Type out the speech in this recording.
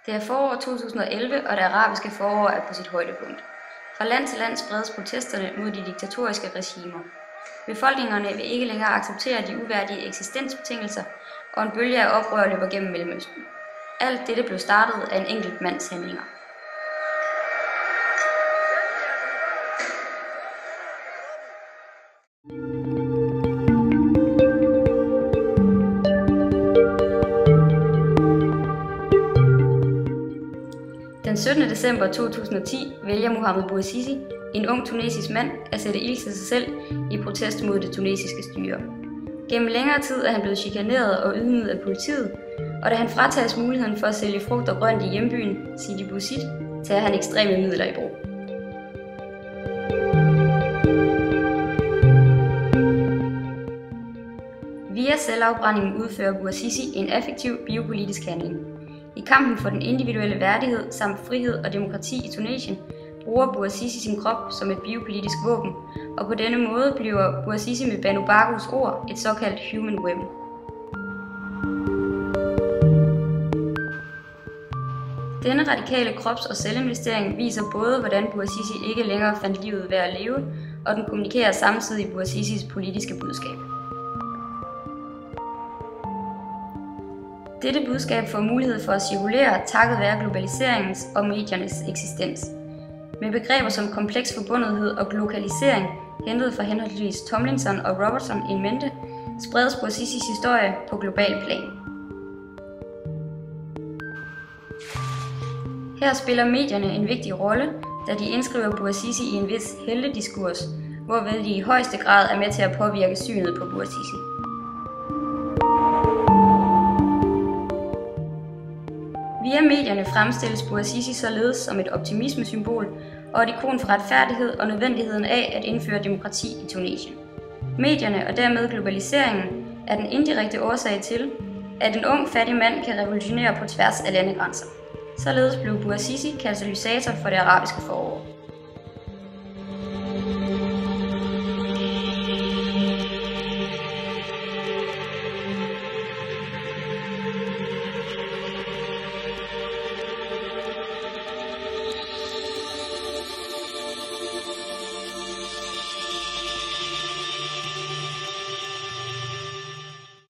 Det er forår 2011, og det arabiske forår er på sit højdepunkt. Fra land til land spredes protesterne mod de diktatoriske regimer. Befolkningerne vil ikke længere acceptere de uværdige eksistensbetingelser, og en bølge af oprør løber gennem Mellemøsten. Alt dette blev startet af en enkelt mands handlinger. Den 17. december 2010 vælger Mohamed Bouazizi, en ung tunesisk mand, at sætte ild til sig selv i protest mod det tunesiske styre. Gennem længere tid er han blevet chikaneret og ydmyget af politiet, og da han fratages muligheden for at sælge frugt og grønt i hjembyen Sidi Bouzid, tager han ekstreme midler i brug. Via selvafbrændingen udfører Bouazizi en effektiv biopolitisk handling. I kampen for den individuelle værdighed samt frihed og demokrati i Tunesien bruger Bouazizi sin krop som et biopolitisk våben, og på denne måde bliver Bouazizi med Banu Bagous ord et såkaldt human weapon. Denne radikale krops- og selvinvestering viser både, hvordan Bouazizi ikke længere fandt livet værd at leve, og den kommunikerer samtidig Bouazizis politiske budskab. Dette budskab får mulighed for at cirkulere takket være globaliseringens og mediernes eksistens. Med begreber som kompleks forbundethed og glokalisering, hentet fra henholdsvis Tomlinson og Robertson in mente, spredes Bouazizis historie på global plan. Her spiller medierne en vigtig rolle, da de indskriver Bouazizi i en vis heltediskurs, hvorved de i højeste grad er med til at påvirke synet på Bouazizi. Via medierne fremstilles Bouazizi således som et optimismesymbol og et ikon for retfærdighed og nødvendigheden af at indføre demokrati i Tunesien. Medierne og dermed globaliseringen er den indirekte årsag til, at en ung, fattig mand kan revolutionere på tværs af landegrænser. Således blev Bouazizi katalysator for det arabiske forår.